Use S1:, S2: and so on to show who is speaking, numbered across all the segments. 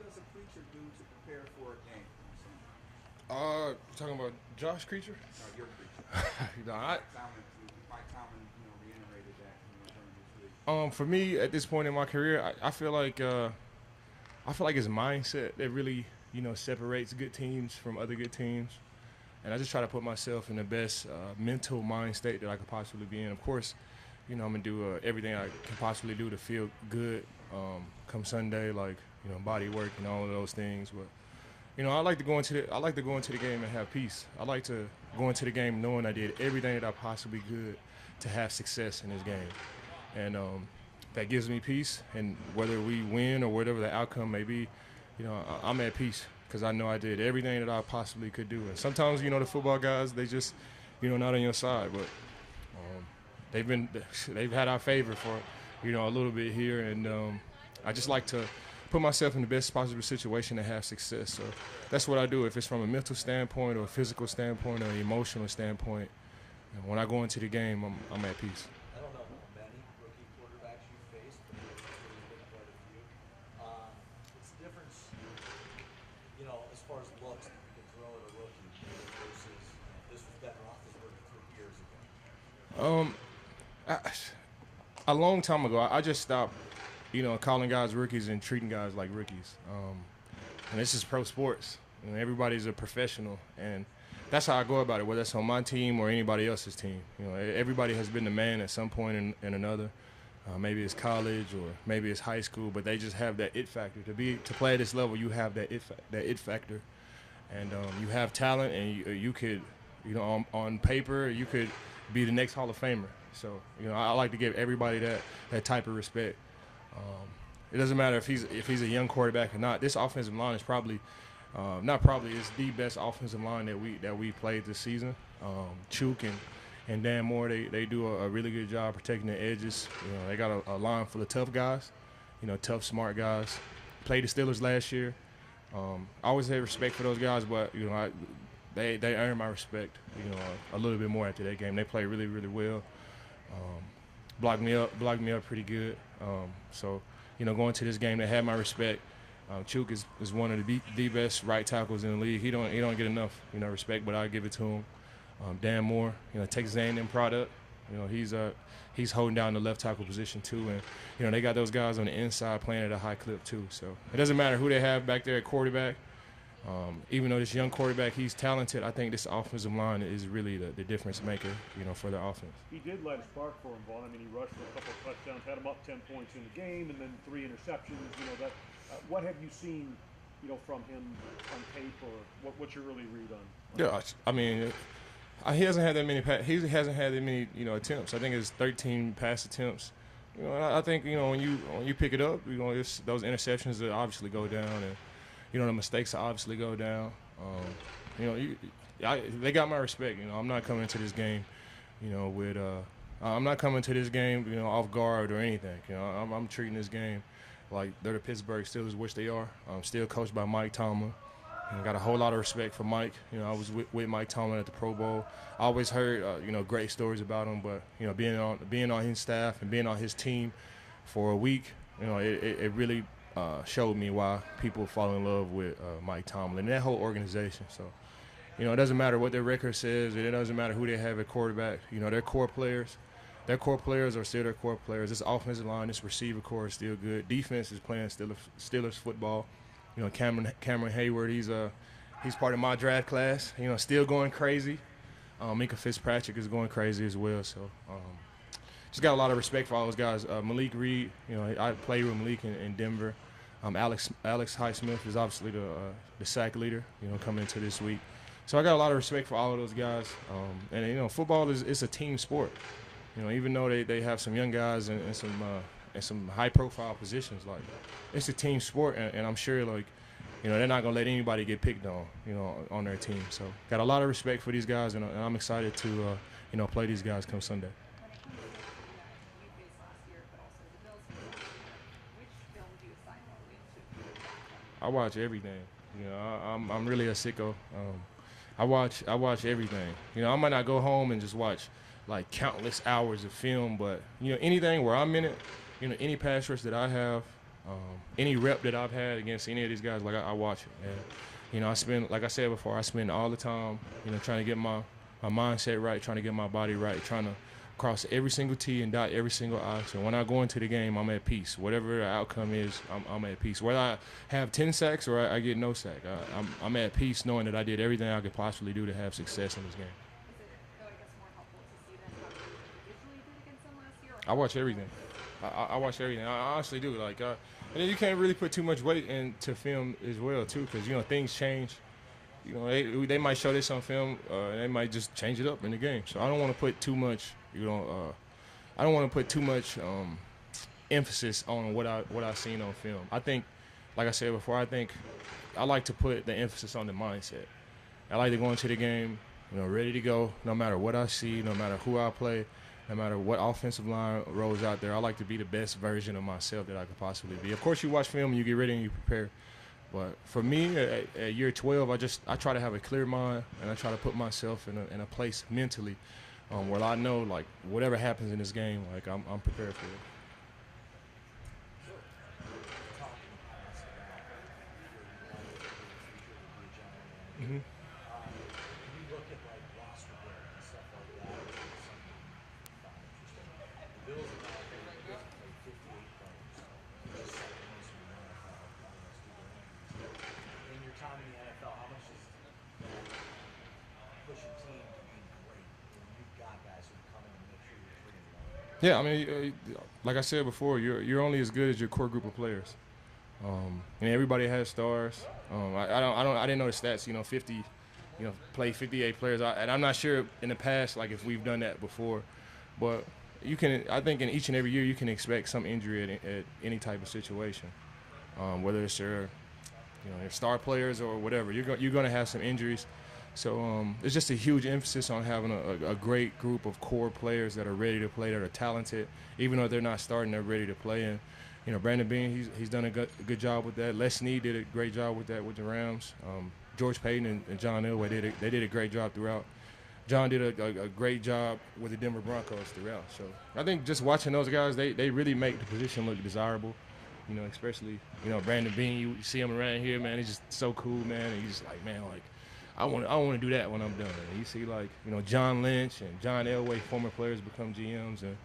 S1: does a preacher do to prepare for a game?
S2: Talking about Josh Creature?
S1: No, your preacher.
S2: You know, I,
S1: Mike Tomlin, reiterated that, during this week.
S2: for me at this point in my career, I feel like it's mindset that really separates good teams from other good teams, and I just try to put myself in the best mental mind state that I could possibly be in. Of course, I'm gonna do everything I can possibly do to feel good come Sunday, like body work and all of those things. But I like to go into the game and have peace. I like to go into the game knowing I did everything that I possibly could to have success in this game, and that gives me peace. And whether we win or whatever the outcome may be, I'm at peace because I know I did everything that I possibly could do. And sometimes, the football guys, they just, not on your side, but they've had our favor for, a little bit here, and I just like to put myself in the best possible situation to have success. So that's what I do. If it's from a mental standpoint or a physical standpoint or an emotional standpoint, when I go into the game, I'm at peace.
S3: I don't know how many rookie quarterbacks you faced, but there's been quite a few. It's the difference, as far as looks that you can throw at a rookie versus this was Ben Roethlisberger 3 years ago.
S2: A long time ago, I just stopped, calling guys rookies and treating guys like rookies. And this is pro sports. Everybody's a professional, and that's how I go about it, whether it's on my team or anybody else's team. Everybody has been the man at some point in another. Maybe it's college or maybe it's high school, but they just have that it factor. To play at this level, you have that it factor, and you have talent, and you could, on paper, you could be the next Hall of Famer. So I like to give everybody that type of respect. It doesn't matter if he's a young quarterback or not. This offensive line is probably it's the best offensive line that we played this season. Chuk and Dan Moore, they do a really good job protecting the edges. They got a line full of tough guys, tough, smart guys. Played the Steelers last year. I always had respect for those guys, but they earned my respect. A little bit more after that game. They played really, really well. Blocked me up pretty good. So going to this game, they had my respect. Chuk is one of the best right tackles in the league. He don't get enough respect, but I give it to him. Dan Moore, Texas A&M product. He's holding down the left tackle position too, and they got those guys on the inside playing at a high clip too. So it doesn't matter who they have back there at quarterback. Even though this young quarterback, he's talented, I think this offensive line is really the difference maker, for the offense.
S4: He did light a spark for him, Vaughn. I mean, he rushed for a couple of touchdowns, had him up 10 points in the game, and then 3 interceptions. What have you seen, from him on tape, or what's your early read on?
S2: Yeah, I mean, he hasn't had that many. He hasn't had that many, attempts. I think it's 13 pass attempts. I think when you pick it up, those interceptions that obviously go down, and the mistakes obviously go down. They got my respect. I'm not coming to this game, with I'm not coming to this game, off guard or anything. I'm treating this game like they're the Pittsburgh Steelers, which they are. I'm still coached by Mike Tomlin. I got a whole lot of respect for Mike. I was with Mike Tomlin at the Pro Bowl. I always heard, great stories about him, but being on his staff and being on his team for a week, it really showed me why people fall in love with Mike Tomlin and that whole organization. So, it doesn't matter what their record says. It doesn't matter who they have at quarterback. Their core players. Their core players are still their core players. This offensive line, this receiver core is still good. Defense is playing Steelers football. Cameron Hayward, he's part of my draft class. Still going crazy. Minka Fitzpatrick is going crazy as well. So, just got a lot of respect for all those guys. Malik Reed, I played with Malik in Denver. Alex Highsmith is obviously the sack leader, coming into this week. So I got a lot of respect for all of those guys. And football is a team sport. Even though they have some young guys and some high-profile positions, like it's a team sport, and I'm sure they're not gonna let anybody get picked on their team. So got a lot of respect for these guys, and I'm excited to play these guys come Sunday. I watch everything. I'm really a sicko. I watch everything. I might not go home and just watch like countless hours of film, but anything where I'm in it, any pass rush that I have, Any rep that I've had against any of these guys, like I watch it. And, you know, I spend, like I said before, I spend all the time, you know, trying to get my mindset right, trying to get my body right, trying to cross every single T and dot every single I. So when I go into the game, I'm at peace. Whatever the outcome is, I'm at peace. Whether I have 10 sacks or I get no sack, I'm at peace knowing that I did everything I could possibly do to have success in this game.
S5: Is it, though, I guess, more helpful to see than how you usually did against them last year?
S2: I watch everything. I watch everything. I honestly do. Like, and then you can't really put too much weight into film as well, too, because, you know, things change. You know, they might show this on film, and they might just change it up in the game. So I don't want to put too much, I don't want to put too much emphasis on what I've seen on film. I think, like I said before, I like to put the emphasis on the mindset. I like to go into the game, you know, ready to go, no matter what I see, no matter who I play, no matter what offensive line rolls out there. I like to be the best version of myself that I could possibly be. Of course, you watch film and you get ready and you prepare. But for me, at year 12, I try to have a clear mind, and I try to put myself in a place mentally where I know, like, whatever happens in this game, like, I'm prepared for it. Mm-hmm.
S3: When you look at like roster building and stuff like that, it's something I found interesting. The Bills have now played 58 players, which is second most in the NFL, almost due to injuries. In your time in the NFL, how much does that push a team to be great when you've got guys who come in and make sure you're 3-1?
S2: Yeah, I mean, like I said before, you're only as good as your core group of players. And everybody has stars. I didn't know the stats. You know, 50, play 58 players. And I'm not sure in the past, like, if we've done that before. But I think in each and every year you can expect some injury at any type of situation, whether it's your star players or whatever. You're going to have some injuries. So it's just a huge emphasis on having a great group of core players that are ready to play, that are talented, even though they're not starting, they're ready to play. And you know, Brandon Beane, he's done a good job with that. Les Snead did a great job with that with the Rams. George Payton and John Elway did a great job throughout. John did a great job with the Denver Broncos throughout. So I think just watching those guys, they really make the position look desirable. You know, especially, Brandon Beane, you see him around here, man, he's just so cool, man. And he's like, man, like, I want to do that when I'm done. And you see, like, John Lynch and John Elway, former players, become GMs, and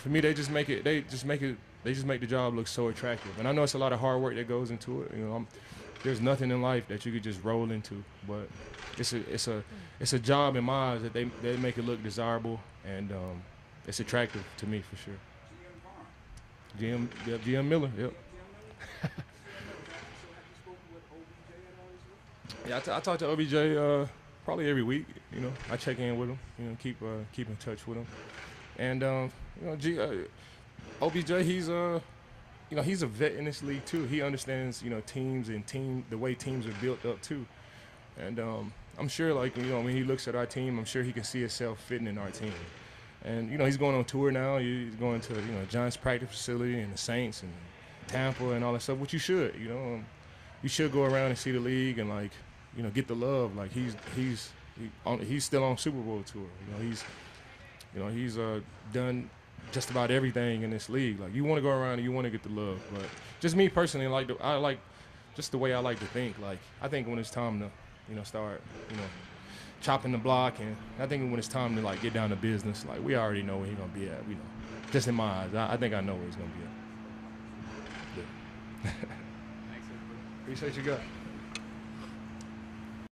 S2: for me, they just make the job look so attractive. And I know it's a lot of hard work that goes into it. There's nothing in life that you could just roll into, but it's a job in my eyes that they make it look desirable, and it's attractive to me for sure. GM Miller, yep. Yeah, I talk to OBJ probably every week. I check in with him. Keep in touch with him. And OBJ, he's a vet in this league too. He understands teams and the way teams are built up too. And I'm sure, like, when he looks at our team, I'm sure he can see himself fitting in our team. And he's going on tour now. He's going to Giants practice facility and the Saints and Tampa and all that stuff. Which you should. You should go around and see the league and, like, get the love. Like, he's still on Super Bowl tour. He's done just about everything in this league. Like, you want to go around and you want to get the love. But just me personally, I like just the way I like to think. Like, I think when it's time to start chopping the block, and I think when it's time to, like, get down to business, like, we already know where he's gonna be at. Just in my eyes, I think I know where he's gonna be at. Yeah. Thanks, everybody. Appreciate you guys.